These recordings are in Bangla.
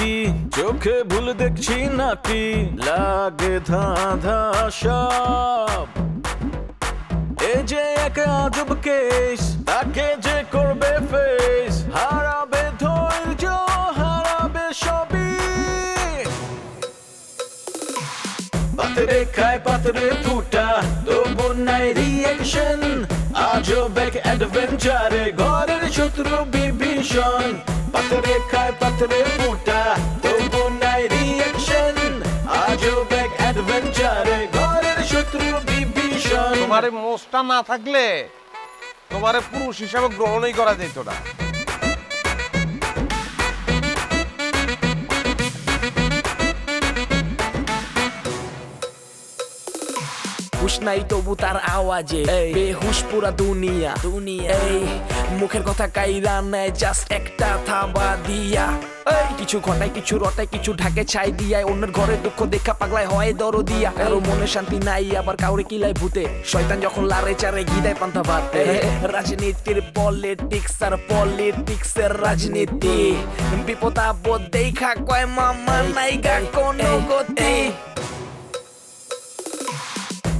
কি চোখে ভুল দেখছি নাকি লাগে ধাঁধা সব এই যে এক আজব কেস তাকে যে করবে ফেস হারাবে ধৈর্য হারাবে সবই পাতরে খায় পাতরে ফুটা তবু নাই রিয়েকশন আজব এক অ্যাডভেঞ্চারে ঘরের শত্রু বিভীষণ পাতরে খায় পাতরে ফুটা তবু নাই রিয়েকশন আজব এক অ্যাডভেঞ্চারে ঘরের শত্রু বিভীষণ তোমার মোষটা না থাকলে তোমার পুরুষ হিসাবে গ্রহণই করা যেত না হুশ নাই তবু তার আওয়াজে বেহুশ পুরা দুনিয়া এই মুখের কথা কাইরা নেয় জাস্ট একটা থাবা দিয়া কিছু ঘটায় কিছু রটায় কিছু ঢাকে ছাই দিয়ায় অন্যের ঘরে দুঃখ দেখা পাগলায় হয় দরদিয়া কারো মনে শান্তি নাই আবার কাউরে কিলায় ভূতে শয়তান যখন লারে চারে গিদায় পান্তা ভাত রাজনীতির পলিটিক্স আর পলিটিক্সের রাজনীতি বিপদ আপদ দেখা কয় মামা নাই গা কোনো গতি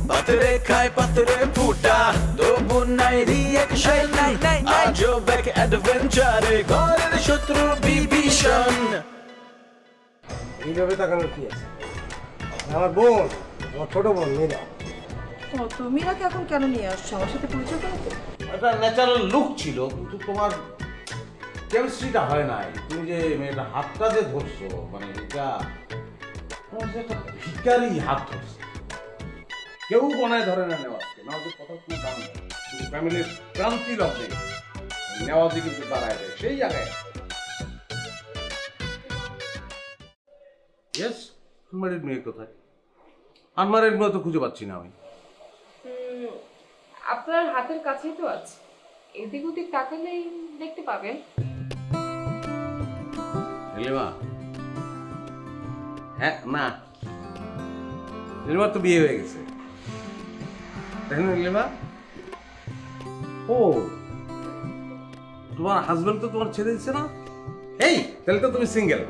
পাতরে খায় পাতরে ফুটা তবু নাই রিয়েকশন আজব এক অ্যাডভেঞ্চারে ঘরের শত্রু বিভীষণ এইভাবে তাকানোর কি আছে আমার বোন আমার ছোট বোন মীরা তো মীরাকে এখন কেন নিয়ে আসছো আমার সাথে পরিচয় করাতে এটা ন্যাচারাল লুক ছিল কিন্তু তোমার কেমিস্ট্রিটা হয় নাই তুমি যে মেয়েটা হাতটা যে ধরছো মানে এটা তোমার যে একটা ভিকারি হাত ধরছে কেউ বনায় ধরে না নেওয়াজকে নেওয়াজের কথা কোনো দাম নেই কিন্তু ফ্যামিলির ক্রান্তি লগ্নে নেওয়াজে কিন্তু দাঁড়ায় দেয় সেই জায়গায় ইয়েস আনমারিড মেয়ে কোথায় আনমারিড মেয়ে তো খুঁজে পাচ্ছি না আমি আপনার হাতের কাছেই তো আছে এদিক ওদিক তাকালেই দেখতে পাবেন নীলিমা হ্যাঁ না নীলিমার তো বিয়ে হয়ে গেছে নীলিমা ও তোমার হাজবেন্ড তো তোমার ছেড়ে দিচ্ছে না এই তাহলে তো তুমি সিঙ্গেল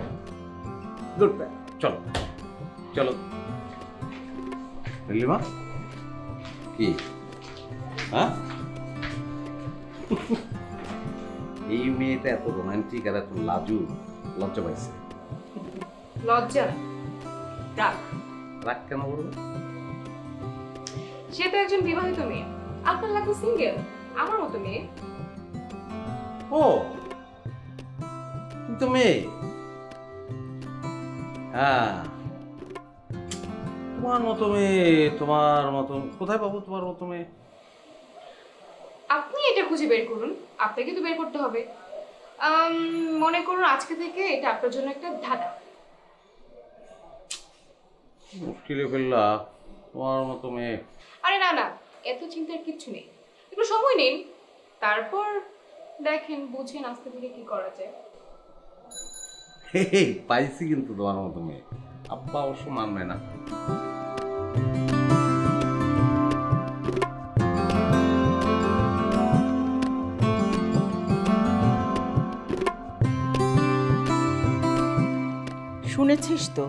গুড বাই চলো চলো নীলিমা কি হ্যাঁ এই মেয়েটা এত রোমান্টিক আর এত লাজু লজ্জা পাইছে লজ্জা রাগ রাগ কেন বলবে সে তো একজন বিবাহিত মেয়ে আপনার লাগবে সিঙ্গেল আমার মতো মেয়ে ও তুমি তো মেয়ে হ্যাঁ তোমার মতো মেয়ে তোমার মতো কোথায় পাবো তোমার মতো মেয়ে আপনি এটা খুঁজে বের করুন আপনাকে তো বের করতে হবে মনে করুন আজকে থেকে এটা আপনার জন্য একটা ধাঁধা মুশকিলে ফেললা তোমার মতো মেয়ে আরে না না এত চিন্তার কিচ্ছু নেই একটু সময় নিন তারপর দেখেন বুঝেন আস্তে ধীরে কি করা যায় পাইছি কিন্তু তোমার মতো মেয়ে আব্বা অবশ্য মানবে না শুনেছিস তো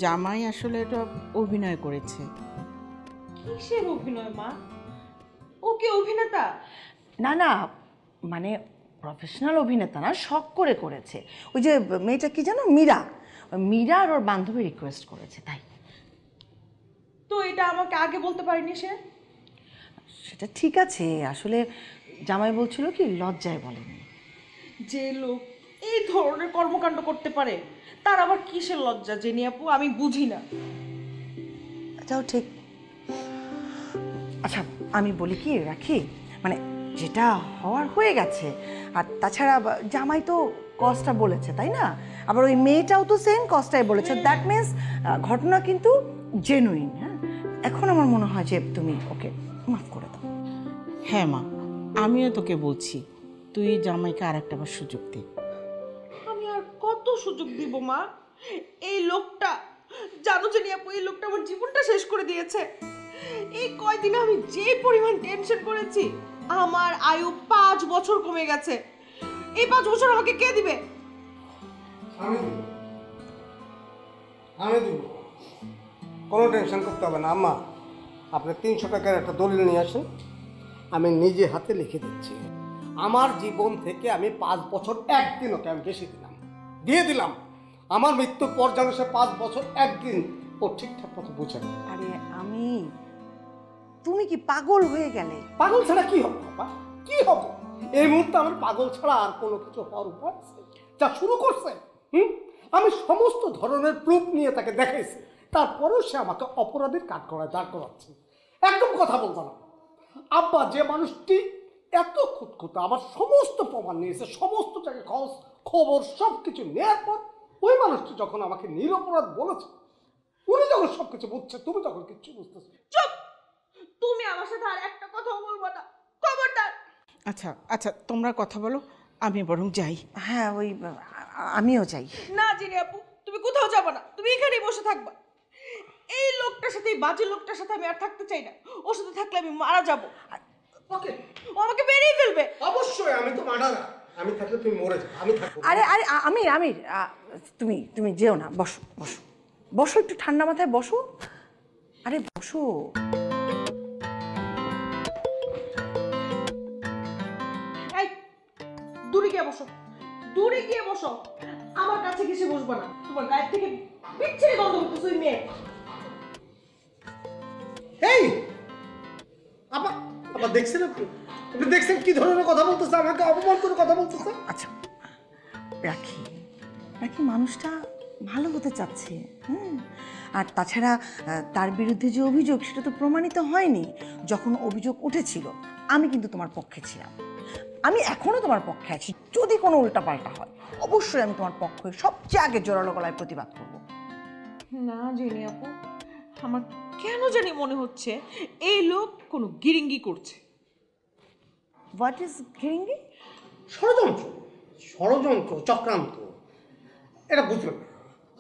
জামাই আসলে এটা অভিনয় করেছে কিসের অভিনয় মা ও কি অভিনেতা না না মানে প্রফেশনাল অভিনেতা না শখ করে করেছে ওই যে মেয়েটা কি জানো মীরা মীরা আর ওর বান্ধবী রিকোয়েস্ট করেছে তাই তো এটা আমাকে আগে বলতে পারেনি সে সেটা ঠিক আছে আসলে জামাই বলছিল কি লজ্জায় বলেনি যে লোক এই ধরনের কর্মকাণ্ড করতে পারে তার আবার কিসের লজ্জা জেনি আপু আমি বুঝি না এটাও ঠিক আচ্ছা আমি বলি কি রাখি মানে যেটা হওয়ার হয়ে গেছে আর তাছাড়া জামাই তো কজটা বলেছে তাই না আবার ওই মেয়েটাও তো সেম কজটাই বলেছে দ্যাট মিনস ঘটনা কিন্তু জেনুইন হ্যাঁ এখন আমার মনে হয় যে তুমি ওকে মাফ করে দাও হ্যাঁ মা আমিও তোকে বলছি তুই জামাইকে আর একটা বার সুযোগ দে আমি আর কত সুযোগ দিব মা এই লোকটা জানো জেনি আপু এই লোকটা আমার জীবনটা শেষ করে দিয়েছে এই কয়দিনে আমি যে পরিমাণ টেনশন করেছি আমার আয়ু 5 বছর কমে গেছে এই 5 বছর আমাকে কে দিবে আমি দিব, আমি দিব, কোনো টেনশন করতে হবে না। আম্মা, আপনি 300 টাকার একটা দলিল নিয়ে আসেন, আমি নিজে হাতে লিখে দিচ্ছি। আমার জীবন থেকে আমি 5 বছর একদিন ওকে আমি বেশি দিলাম, দিয়ে দিলাম। আমার মৃত্যুর পর যেন সে 5 বছর একদিন ও ঠিকঠাক মতো বুঝে না। আরে আমি, তুমি কি পাগল হয়ে গেলে? পাগল ছাড়া কি হবে বাবা, কি হবে? এই মুহূর্তে আমার পাগল ছাড়া আর কোনো কিছু হওয়ার উপায় আছে? যা শুরু করছে, আমি সমস্ত ধরনের প্রুফ নিয়ে তাকে দেখাইছি, তারপরেও সে আমাকে অপরাধীর কাঠগড়ায় দাঁড় করাচ্ছে। একদম কথা বলবো না। আব্বা যে মানুষটি এত খুঁতখুঁতে আমার সমস্ত প্রমাণ নিয়েছে, সমস্ত জায়গায় খবর সব কিছু নেওয়ার পর ওই মানুষটি যখন আমাকে নিরপরাধ বলেছে, উনি যখন সব কিছু বুঝছে, তুমি তখন কিচ্ছু বুঝতেছো। চুপ! তুমি আমার সাথে আর একটা কথাও বলবো না, খবরদার। আচ্ছা আচ্ছা, তোমরা কথা বলো, আমি বরং যাই। হ্যাঁ, ওই আমিও চাই। না জেনে আপু, তুমি কোথাও যাবে না, তুমি এখানেই বসে থাকবা। এই লোকটার সাথে, এই বাজে লোকটার সাথে আমি আর থাকতে চাই না। ওর সাথে থাকলে আমি মারা যাব। ওকে, ও আমাকে বেরিয়ে ফেলবে। অবশ্যই, আমি তো মার্ডারার। আমি থাকলে তুমি মরে যাবে, আমি থাকবো। আরে আরে আমির আমির, তুমি তুমি যেও না, বসো বসো বসো, একটু ঠান্ডা মাথায় বসো। আরে বসো। এই, দূরে গিয়ে বসো, দূরে গিয়ে বসো। আমার কাছে ঘেসে বসবা না। তোমার গায়ের থেকে বিচ্ছিরি গন্ধ করতেছে ওই মেয়ে। এই আবার আবার দেখছেন আপনি দেখছেন কি ধরনের কথা বলতেছে, আমাকে অপমান করে কথা বলতেছে। আচ্ছা, রাখি রাখি মানুষটা ভালো হতে চাচ্ছে, আর তাছাড়া তার বিরুদ্ধে যে অভিযোগ সেটা তো প্রমাণিত হয়নি। যখন অভিযোগ উঠেছিল আমি কিন্তু তোমার পক্ষে ছিলাম, আমি এখনো তোমার পক্ষে আছি। যদি কোনো উল্টাপাল্টা হয় অবশ্যই আমি তোমার পক্ষে সবচেয়ে আগে জোরালো গলায় প্রতিবাদ করব। না জেনে আপু, আমার কেন জানি মনে হচ্ছে এই লোক কোনো গিরিঙ্গি করছে। হোয়াট ইজ গিরিঙ্গি? ষড়যন্ত্র, ষড়যন্ত্র, চক্রান্ত, এটা বুঝবেন না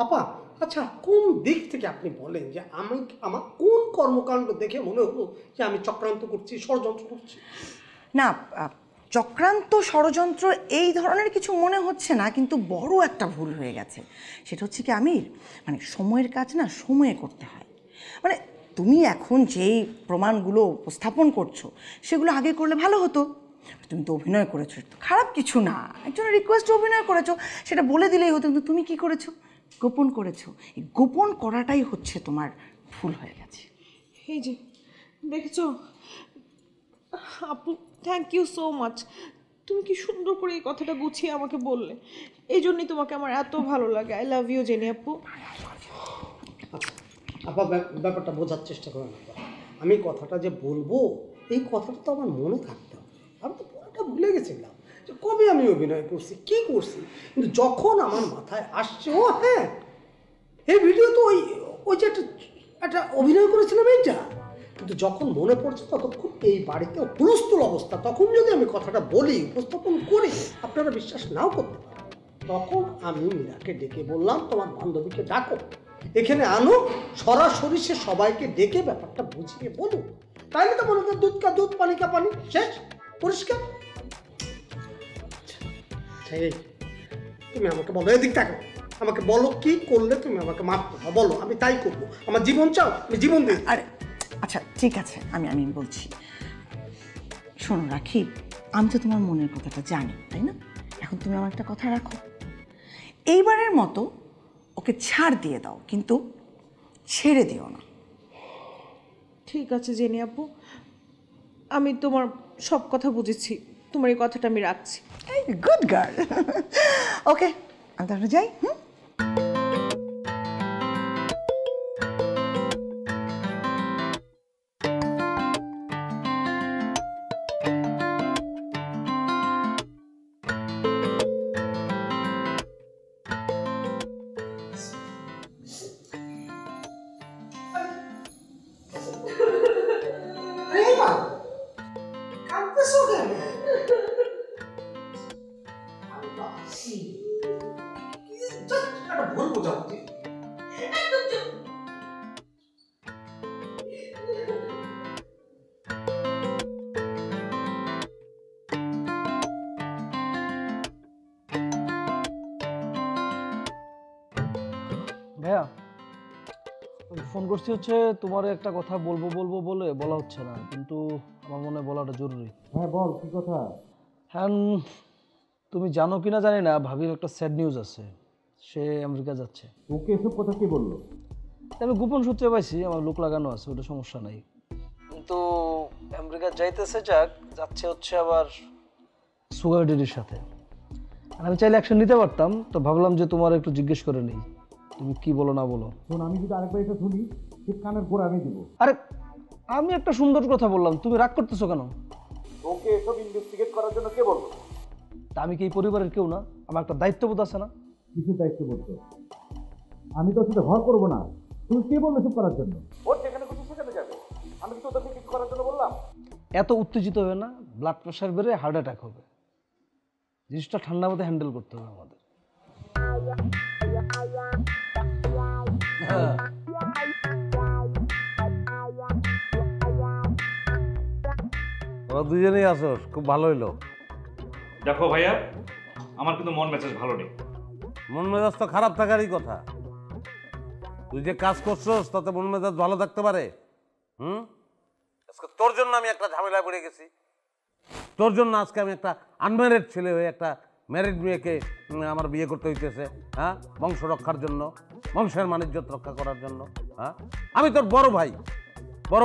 আপা। আচ্ছা, কোন দিক থেকে আপনি বলেন যে আমার কোন কর্মকাণ্ড দেখে মনে হলো যে আমি চক্রান্ত করছি, ষড়যন্ত্র করছি? না, চক্রান্ত ষড়যন্ত্র এই ধরনের কিছু মনে হচ্ছে না, কিন্তু বড় একটা ভুল হয়ে গেছে। সেটা হচ্ছে কি আমির, মানে সময়ের কাজ না সময়ে করতে হয়। মানে তুমি এখন যেই প্রমাণগুলো উপস্থাপন করছো সেগুলো আগে করলে ভালো হতো। তুমি তো অভিনয় করেছো, খারাপ কিছু না, একজনের রিকোয়েস্টে অভিনয় করেছো, সেটা বলে দিলেই হতো। কিন্তু তুমি কি করেছো? গোপন করেছো। এই গোপন করাটাই হচ্ছে তোমার ভুল হয়ে গেছে। এই যে দেখেছো আপু, থ্যাংক ইউ সো মাচ। তুমি কি সুন্দর করে এই কথাটা গুছিয়ে আমাকে বললে, এই জন্যই তোমাকে আমার এত ভালো লাগে। আই লাভ ইউ জেনি আপু। আপা, ব্যাপারটা বোঝার চেষ্টা করেন। আমি কথাটা যে বলবো, এই কথাটা তো আমার মনে থাকতে হবে। আমি তো পুরোটা ভুলে গেছিলাম যে কবে আমি অভিনয় করছি, কি করছি। কিন্তু যখন আমার মাথায় আসছে, ও হ্যাঁ, এই ভিডিও তো ওই যে একটা অভিনয় করেছিলাম এইটা। কিন্তু যখন মনে পড়ছে ততক্ষণ এই বাড়িতে হুলস্থুল অবস্থা, তখন যদি আমি কথাটা বলি, উপস্থাপন করি, আপনারা বিশ্বাস নাও করতে পারেন। তখন আমি মীরাকে ডেকে বললাম, তোমার বান্ধবীকে ডাকো, এখানে আনো, সরাসরি সে সবাইকে ডেকে ব্যাপারটা বুঝিয়ে বলুক। তাইলে তো মনে করেন দুধ কা দুধ, পানি কা পানি, শেষ, পরিষ্কার। তুমি আমাকে বলো, এদিক থাকো, আমাকে বলো কি করলে তুমি আমাকে মাফ করো, বলো, আমি তাই করবো। আমার জীবন চাও, আমি জীবন দিই। আরে আচ্ছা ঠিক আছে, আমি বলছি। শোনো রাখি, আমি তো তোমার মনের কথাটা জানি, তাই না? এখন তুমি আমার একটা কথা রাখো, এইবারের মতো ওকে ছাড় দিয়ে দাও, কিন্তু ছেড়ে দিও না। ঠিক আছে জেনি আপু, আমি তোমার সব কথা বুঝেছি। তোমার এই কথাটা আমি রাখছি। Good girl. ওকে, আমি তাহলে যাই। ভুল বোঝাবুঝি। ভাইয়া ফোন করছি হচ্ছে তোমার একটা কথা বলবো বলবো বলে বলা হচ্ছে না, কিন্তু আমার মনে হয় বলাটা জরুরি। হ্যাঁ বল, কি কথা? হ্যাঁ, তুমি জানো কিনা জানি না, ভাবির একটা স্যাড নিউজ আছে, সে আমেরিকা যাচ্ছে। ওকে এসব কথা কে বললো? আমি গোপন সূত্রে পাইছি, আমার লোক লাগানো আছে, ওটা সমস্যা নাই। কিন্তু আমেরিকা যাইতেছে যাচ্ছে হচ্ছে আবার সুগার ডেডির সাথে। আর আমি চাইলে অ্যাকশন নিতে পারতাম, তো ভাবলাম যে তোমার একটু জিজ্ঞেস করে নেই, তুমি কি বলো না বলো। শোন, আমি যদি আরেকবার এটা শুনি ঠিক কানের গোড়া আমি দিব। আরে আমি একটা সুন্দর কথা বললাম, তুমি রাগ করতেছো কেন? ওকে এসব ইনভেস্টিগেট করার জন্য কে বললো? তা আমি কি এই পরিবারের কেউ না? আমার একটা দায়িত্ববোধ আছে না? কিসের দায়িত্ব বলতো? আমি তো সাথে ভর করবো না। তুমি কে বললো এসব করার জন্য? ওর যেখানে খুশি সেখানে যাবে, আমি কি তোদেরকে কিছু করার জন্য বললাম? এত উত্তেজিত হবে না, ব্লাড প্রেশার বেড়ে হার্ট অ্যাটাক হবে। জিনিসটা ঠান্ডা মতো হ্যান্ডেল করতে হবে আমাদের। হ্যাঁ, তোরা দুজনেই আসোস, খুব ভালো হইলো। দেখো ভাইয়া, আমার কিন্তু মন মেজাজ ভালো নেই। মন মেজাজ তো খারাপ থাকারই কথা। তুই যে কাজ করছস তাতে মন মেজাজ ভালো থাকতে পারে? আজকে তোর জন্য আমি একটা ঝামেলায় পড়ে গেছি। তোর জন্য আজকে আমি একটা আনম্যারিড ছেলে হয়ে একটা ম্যারিড মেয়েকে আমার বিয়ে করতে হইতেছে। হ্যাঁ, বংশ রক্ষার জন্য, বংশের মানিজ্যত রক্ষা করার জন্য। হ্যাঁ, আমি তোর বড়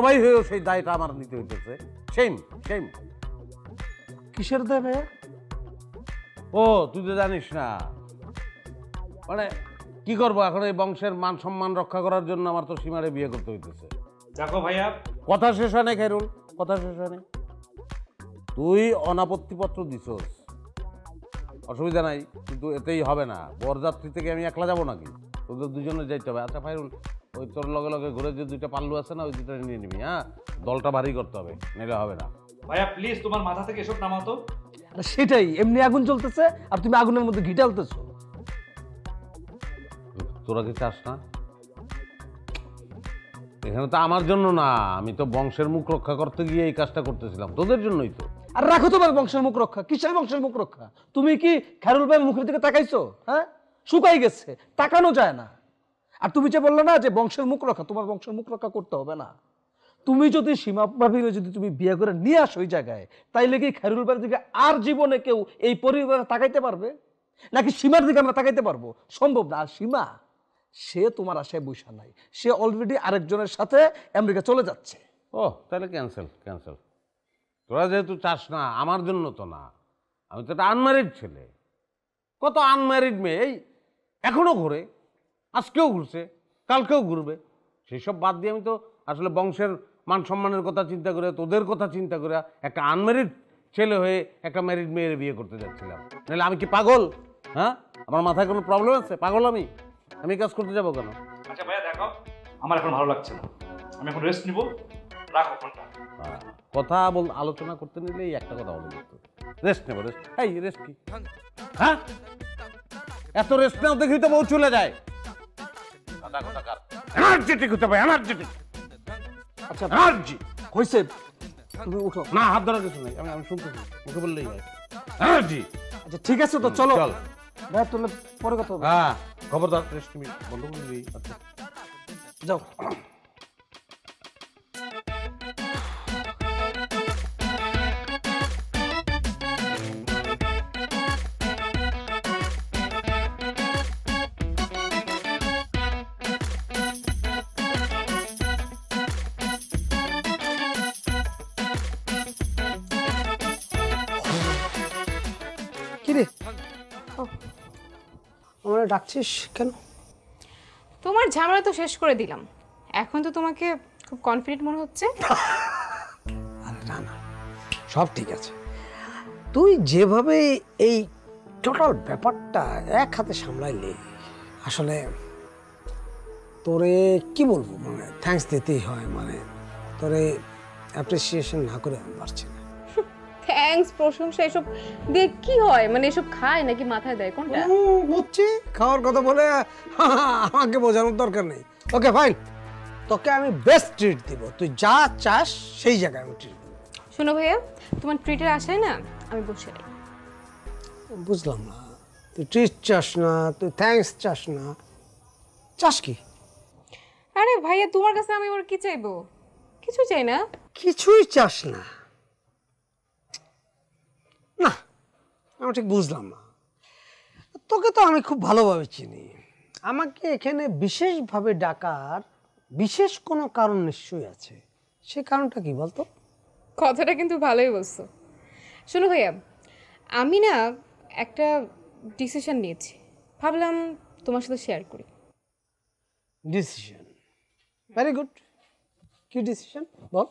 ভাই হয়েও সেই দায়টা আমার নিতে হইতেছে। সেম। কিসের দায় ভাইয়া? ও তুই তো জানিস না, মানে কি করবো এখন, এই বংশের মান সম্মান রক্ষা করার জন্য আমার তো সীমারে বিয়ে করতে হইতেছে। দেখো ভাইয়া, কথা শেষ হয় না খাইরুল, কথা শেষ হয় না। তুই অনাপত্তিপত্র দিছস, অসুবিধা নাই, কিন্তু এতেই হবে না। বরযাত্রী থেকে আমি একলা যাবো নাকি? তোদের দুজনে যাইতে হবে। আচ্ছা ফাইরুল, ওই তোর লগে লগে ঘুরে যে দুইটা পাল্লু আছে না, ওই দুইটা নিয়ে নিবি। হ্যাঁ, দলটা ভারী করতে হবে, নিলে হবে না। ভাইয়া প্লিজ তোমার মাথা থেকে এসব নামাও তো। আরে সেটাই, এমনি আগুন জ্বলতেছে আর তুমি আগুনের মধ্যে ঘি ঢালতেছো। তোরা কি চাস না? এখানে তো আমার জন্য না, আমি তো বংশের মুখ রক্ষা করতে গিয়ে এই কাজটা করতেছিলাম, তোদের জন্যই তো। আর রাখো তোমার বংশের মুখ রক্ষা। কিসের বংশের মুখ রক্ষা? তুমি কি খায়রুল ভাইয়ের মুখের দিকে তাকাইছো? হ্যাঁ, শুকাই গেছে, তাকানো যায় না। আর তুমি যে বললে না যে বংশের মুখ রক্ষা, তোমার বংশের মুখ রক্ষা করতে হবে না। তুমি যদি সীমা ভাবিরে যদি তুমি বিয়ে করে নিয়ে আসো ওই জায়গায়, তাইলে কি খায়রুল ভাইয়ের দিকে আর জীবনে কেউ এই পরিবারে তাকাইতে পারবে? নাকি সীমার দিকে আমরা তাকাইতে পারবো? সম্ভব না। আর সীমা, সে তোমার আশায় বৈশা নাই, সে অলরেডি আরেকজনের সাথে আমেরিকা চলে যাচ্ছে। ও তাহলে ক্যান্সেল। তোরা যেহেতু চাস না, আমার জন্য তো না। আমি তো একটা আনম্যারিড ছেলে, কত আনম্যারিড মেয়ে এই এখনো ঘুরে, আজকেও ঘুরছে, কালকেও ঘুরবে। সেই সব বাদ দিয়ে আমি তো আসলে বংশের মান সম্মানের কথা চিন্তা করে, তোদের কথা চিন্তা করে একটা আনম্যারিড ছেলে হয়ে একটা ম্যারিড মেয়ের বিয়ে করতে যাচ্ছিলাম। নাহলে আমি কি পাগল? হ্যাঁ, আমার মাথায় কোনো প্রবলেম আছে? পাগল আমি কাজ করতে যাবো কেন? আচ্ছা ভাইয়া দেখো, আমার এখন ভালো লাগছে না, আমি এখন রেস্ট নিব। রাখো ফোনটা। কথা আলোচনা করতে নিলে এই একটা কথা বলে দিত, রেস্ট নেবো। এই রেস্ট কি? হ্যাঁ, এত রেস্ট নাও দেখি তো বউ চলে যায়। এনার্জেটিক হতে হবে, এনার্জেটিক। আচ্ছা এনার্জি হয়েছে, তুমি উঠো। না, হাত ধরার কিছু নেই, আমি শুনতেছি, মুখে বললেই হয়। এনার্জি। আচ্ছা ঠিক আছে, তো চলো চল ভাই, তোলে পরে কথা হবে। হ্যাঁ, খবরদার রেস্ট নিবি, বন্ধ করে দিবি। আচ্ছা যাও। কিরে, আমার ডাকছিস কেন? তোমার ঝামেলা তো শেষ করে দিলাম, এখন তো তোমাকে খুব কনফিডেন্ট মনে হচ্ছে। আরে না, সব ঠিক আছে। তুই যেভাবে এই টোটাল ব্যাপারটা এক হাতে সামলাইলি, আসলে তোরে কি বলবো, মানে থ্যাঙ্কস দিতেই হয়। মানে তোরে অ্যাপ্রিসিয়েশন না করে আমি পারছি না। থ্যাঙ্কস, প্রশংসা এসব দিয়ে কি হয়? মানে এসব খায় নাকি মাথায় দেয়? কোনটা? বুঝছি, খাওয়ার কথা বলে আমাকে বোঝানোর দরকার নেই। ওকে ফাইন, তোকে আমি বেস্ট ট্রিট দিব, তুই যা চাস সেই জায়গায় আমি ট্রিট দেবো। শোনো ভাইয়া, তোমার ট্রিটের আশায় না আমি বসে নেই। বুঝলাম না, তুই ট্রিট চাস না, তুই থ্যাঙ্কস চাস না, চাস কি? আরে ভাইয়া তোমার কাছে আমি ওর কি চাইবো? কিছু চাই না। কিছুই চাস না? না, আমি ঠিক বুঝলাম না। তোকে তো আমি খুব ভালোভাবে চিনি। আমাকে এখানে বিশেষভাবে ডাকার বিশেষ কোনো কারণ নিশ্চয়ই আছে। সে কারণটা কি বলতো? কথাটা কিন্তু ভালোই বলছো। শোনো ভাইয়া, আমি না একটা ডিসিশন নিয়েছি, ভাবলাম তোমার সাথে শেয়ার করি। ডিসিশন? Very good. কি ডিসিশন বল?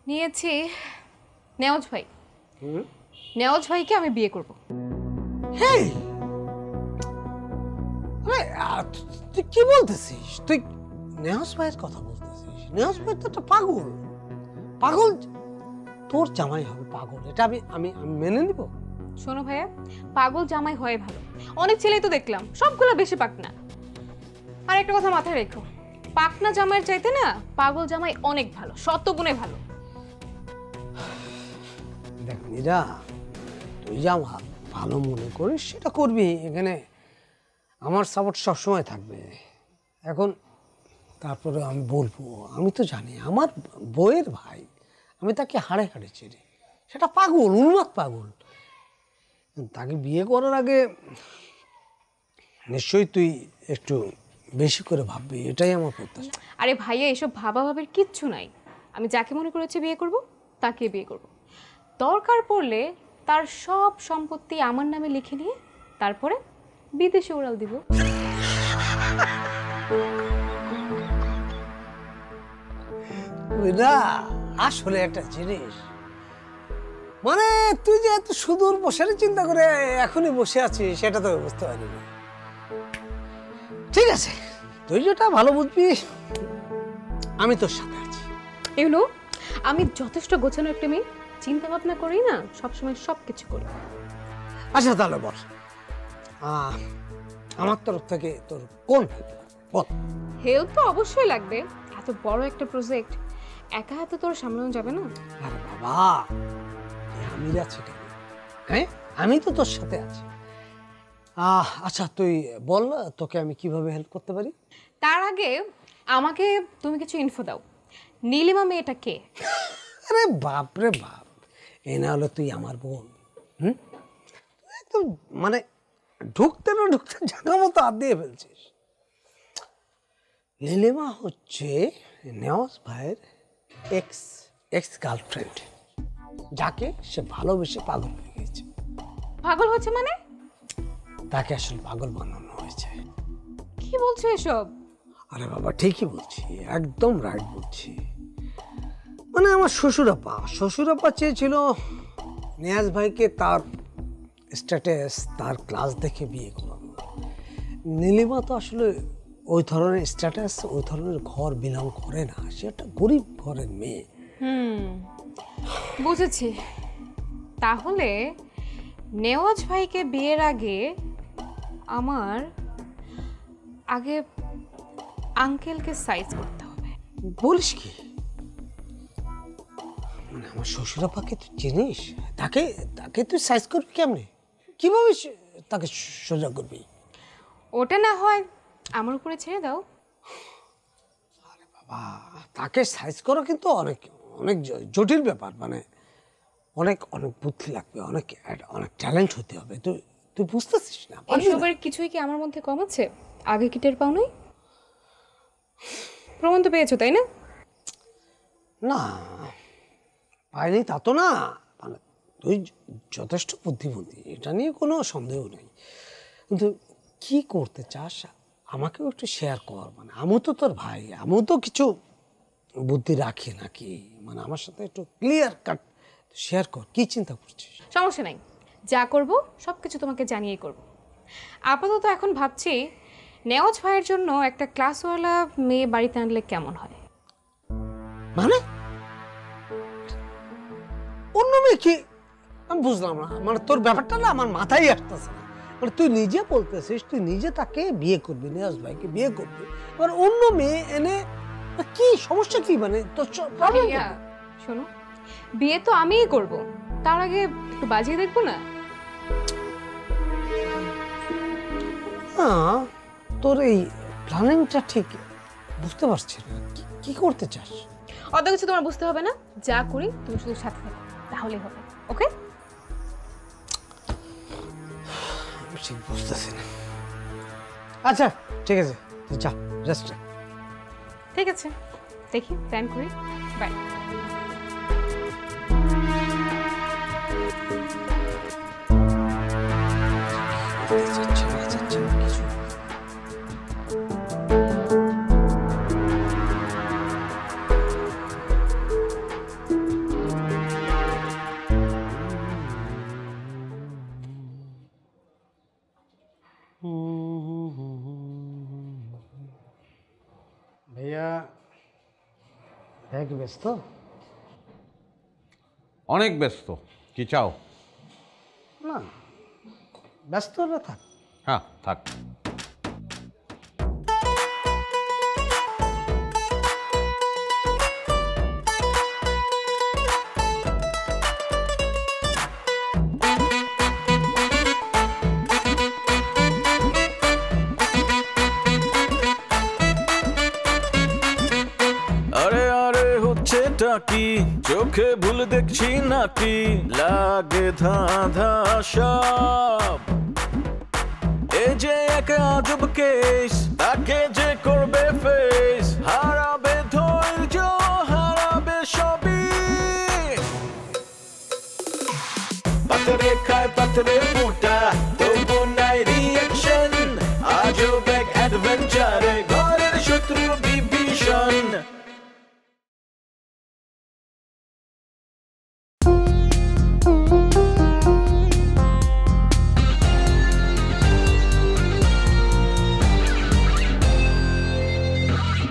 নিয়েছি নেওয়াজ ভাই, নেওয়াজ ভাইকে আমি বিয়ে করব। হেই, তুই কি বলতেছিস? তুই নেওয়াজ ভাইয়ের কথা বলতেছিস? নেওয়াজ ভাই তো একটা পাগল। পাগল তোর জামাই হবে পাগল, এটা আমি আমি মেনে নিব? শোনো ভাইয়া, পাগল জামাই হয় ভালো, অনেক ছেলেই তো দেখলাম সবগুলো বেশি পাকনা। আর একটা কথা মাথায় রেখো, পাকনা জামাইয়ের চাইতে না পাগল জামাই অনেক ভালো, শত গুণে ভালো। দেখ মীরা, তুই যা ভালো মনে করিস সেটা করবি, এখানে আমার সাপোর্ট সবসময় থাকবে। এখন তারপরে আমি বলবো, আমি তো জানি আমার বউয়ের ভাই, আমি তাকে হাড়ে হাড়ে চিনি। সেটা পাগল, উন্মাদ পাগল। তাকে বিয়ে করার আগে নিশ্চয়ই তুই একটু বেশি করে ভাববি, এটাই আমার প্রত্যাশা। আরে ভাইয়া, এসব ভাবাভাবির কিচ্ছু নাই। আমি যাকে মনে করেছি বিয়ে করব তাকে বিয়ে করব। দরকার পড়লে তার সব সম্পত্তি আমার নামে লিখে নিয়ে তারপরে বিদেশে উড়াল দিব। না, আসলে একটা জিনিস, মানে তুই যে এত সুদূর বসে চিন্তা করে এখনই বসে আছিস সেটা তো বুঝতে পারি না। ঠিক আছে, তুই যেটা ভালো বুঝবি, আমি তোর সাথে আছি। এগুলো আমি যথেষ্ট গোছানো একটা মেয়ে, চিন্তা ভাবনা করি না, সবসময় সবকিছু করি। আচ্ছা তাহলে বল, আমার তরফ থেকে তোর কোন বল? হেল্প তো অবশ্যই লাগবে, এত বড় একটা প্রজেক্ট একা হাতে তোর সামলানো যাবে না। আরে বাবা, আমি আছি কেন? হ্যাঁ, আমি তো তোর সাথে আছি। আচ্ছা তুই বল, তোকে আমি কিভাবে হেল্প করতে পারি? তার আগে আমাকে তুমি কিছু ইনফো দাও, নীলিমা মেয়েটা কে? আরে বাপ রে বাপ, এ না হলে তুই আমার বোন। একদম মানে ঢুকতে না ঢুকতে জায়গা মতো হাত দিয়ে ফেলছিস। নীলিমা হচ্ছে নেওয়াজ ভাইয়ের এক্স গার্লফ্রেন্ড, যাকে সে ভালোবেসে পাগল হয়ে গেছে। পাগল হচ্ছে মানে? তাকে আসলে পাগল বানানো হয়েছে। কি বলছো এসব? আরে বাবা, ঠিকই বলছি, একদম রাইট বলছি। মানে আমার শ্বশুরাপা চেয়েছিল নেয়াজ ভাইকে তার স্ট্যাটাস, তার ক্লাস দেখে বিয়ে করানো। নীলিমা তো আসলে ওই ধরনের স্ট্যাটাস, ওই ধরনের ঘর বিলং করে না, সে একটা গরিব ঘরের মেয়ে। বুঝেছি। তাহলে নেওয়াজ ভাইকে বিয়ের আগে আমার আঙ্কেলকে সাইজ করতে হবে। বলিস কি? মানে আমার শ্বশুরাপাকে তুই চিনিস? তাকে তুই সাইজ করবি কেমনে? কিভাবে তাকে সোজা করবি? ওটা না হয় আমার উপরে ছেড়ে দাও। আরে বাবা, তাকে সাইজ করা কিন্তু অনেক অনেক জটিল ব্যাপার, মানে অনেক অনেক বুদ্ধি লাগবে, অনেক ট্যালেন্ট হতে হবে। তুই বুঝতেছিস না? এসবের কিছুই কি আমার মধ্যে কম আছে? আগে কি টের পাও নাই? প্রমাণ তো পেয়েছো, তাই না? না, পাইনি তা তো না, মানে তুই যথেষ্ট বুদ্ধিমতী, এটা নিয়ে কোনো সন্দেহ নেই। কিন্তু কি করতে চাস আমাকেও একটু শেয়ার কর। মানে আমিও তো তোর ভাই, আমিও তো কিছু বুদ্ধি রাখি নাকি, মানে আমার সাথে একটু ক্লিয়ার কাট শেয়ার কর, কি চিন্তা করছিস? সমস্যা নাই, যা করব সবকিছু তোমাকে জানিয়েই করব। আপাতত এখন ভাবছি নেওয়াজ ভাইয়ের জন্য একটা ক্লাসওয়ালা মেয়ে বাড়িতে আনলে কেমন হয়। মানে অন্য মেয়ে কি? আমি বুঝলাম না, মানে তোর ব্যাপারটা না আমার মাথায় আসতেছে না। মানে তুই নিজে বলতেছিস তুই নিজে তাকে বিয়ে করবি, নেওয়াজ ভাইকে বিয়ে করবি, এবার অন্য মেয়ে এনে কি সমস্যা কি? মানে তোর শোনো, বিয়ে তো আমিই করব, তার আগে একটু বাজিয়ে দেখবো না? না তোর এই প্ল্যানিংটা ঠিক বুঝতে পারছি না, কি করতে চাস? অত কিছু তোমার বুঝতে হবে না, যা করি তুমি শুধু সাথে থাকো, তাহলেই হবে। ওকে? ঠিক বুঝতেছি না। আচ্ছা ঠিক আছে, তুই যা, রেস্ট। ঠিক আছে, দেখি প্ল্যান করি। বাই। ভাইয়া কি ব্যস্ত? অনেক ব্যস্ত। কি চাও? না, ব্যস্ত হলে থাক। হ্যাঁ থাক। আরে আরে হচ্ছেটা কি, চোখে ভুল দেখছি নাকি, লাগে ধাঁধা সব। এই যে এক আজব কেস, তাকে যে করবে ফেস, হারাবে ধৈর্য, হারাবে সবই। পাথরে খায় পাথরে ফুটা, তবু নাই রিয়াকশন, আজব এক অ্যাডভেঞ্চারে ঘরের শত্রু